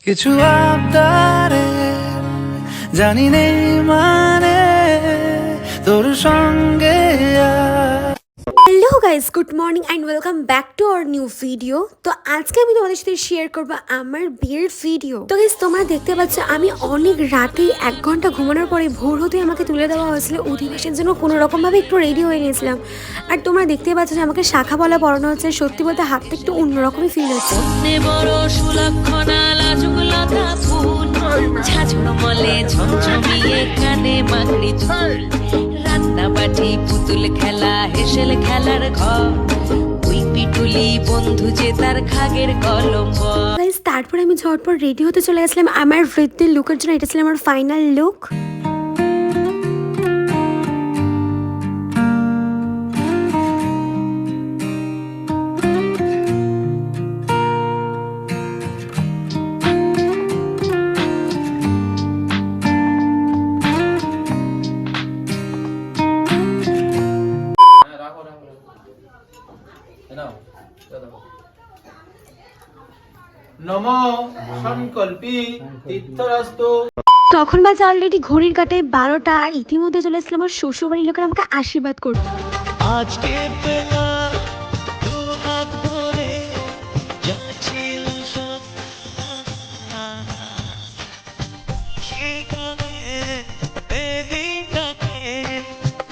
কিছু আবদারে জানি নেই মানে তোর সঙ্গে hello guys, good morning and welcome back to our new video. তো আজকে আমি তোমাদের সাথে শেয়ার করবো আমার বিয়ের ভিডিও। তো গাইজ, তোমরা দেখতে পাচ্ছ আমি অনেক রাতে 1 ঘন্টা ঘুমানোর পরে ভোর হতে আমাকে তুলে দেওয়া হয়েছিল অধিবেশনের জন্য। কোনো রকমভাবে একটু রেডি হয়ে নিয়েছিলাম, আর তোমরা দেখতে পাচ্ছ যে আমাকে শাখা বলা পড়ানো হচ্ছে। সত্যি বলতে হাতটা একটু অন্যরকমই ফিল হচ্ছে। পুতুল খেলা হেসেল খেলার ঘর, ওই পিটুলি বন্ধু যে তার খাগের কলম। তারপরে আমি ঝটপট রেডি হতে চলে গেছিলাম আমার বৃদ্ধির লুকের জন্য। এটা ছিল আমার ফাইনাল লুক। তখন বাজে অলরেডি ঘড়ির কাটায় 12টা, আর ইতিমধ্যে চলে এসেছিলাম আমার শ্বশুর বাড়ির লোকেরা আমাকে আশীর্বাদ করতে। আজকে বেলা দু হাত ধরে যাচ্ছিল সব সেখানে দেবীটাকে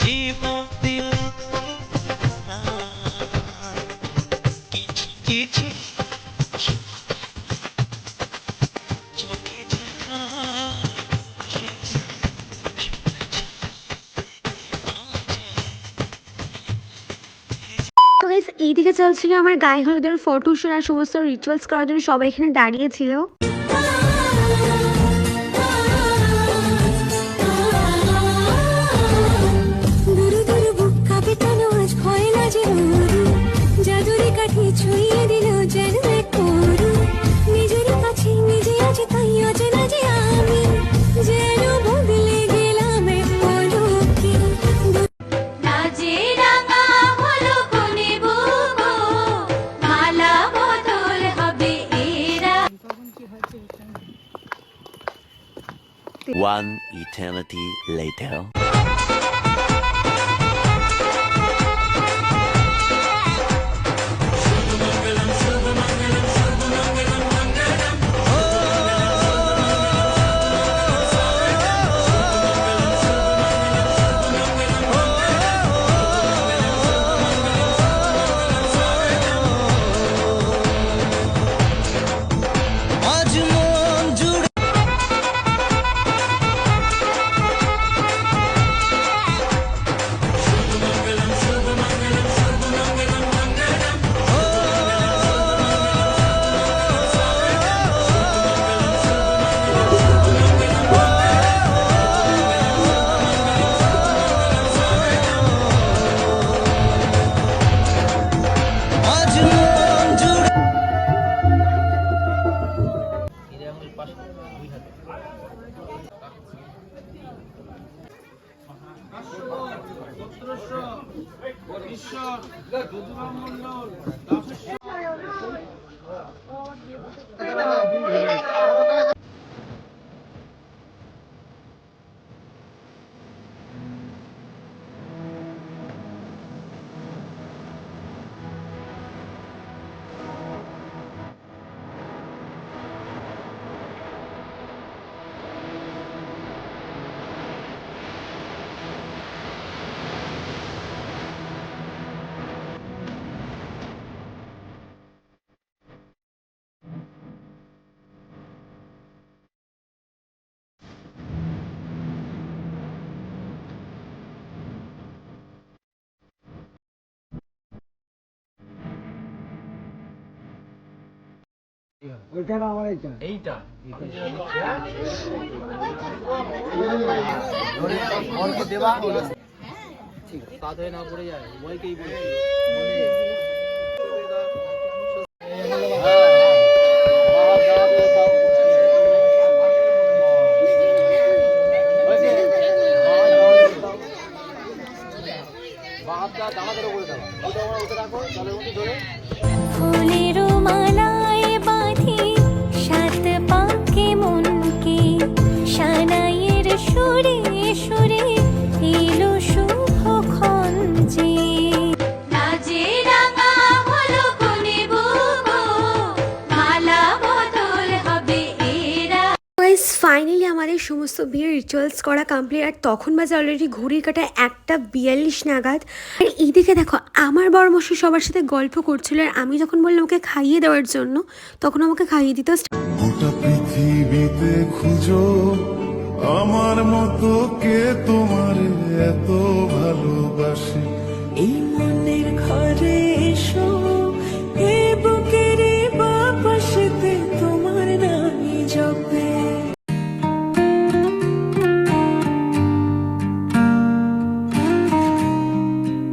জীবন দিল কিছু চোখে তো গাইস, এইদিকে চলছিল আমার গায়ে হলুদের ফটোশুট আর সমস্ত রিচুয়ালস করার জন্য সবাই এখানে দাঁড়িয়েছিল। One eternity later. এইটা দেবা ঠিক আছে, না পড়ে যায় উভয়কেই বলছি। ফুলের মালায় বাঁধি সাত পা ফাইনালি আমাদের সমস্ত বিয়ের রিচুয়ালস করা কমপ্লিট। আর তখন বাজে অলরেডি ঘড়ির কাটা 1:42 নাগাদ। আর এইদিকে দেখো আমার বরমশাই সবার সাথে গল্প করছিল, আর আমি যখন বললাম ওকে খাইয়ে দেওয়ার জন্য তখন আমাকে খাইয়ে দিতে গোটা পৃথিবীতে খুঁজো আমার মতো কে তোমার এত ভালোবাসে। এই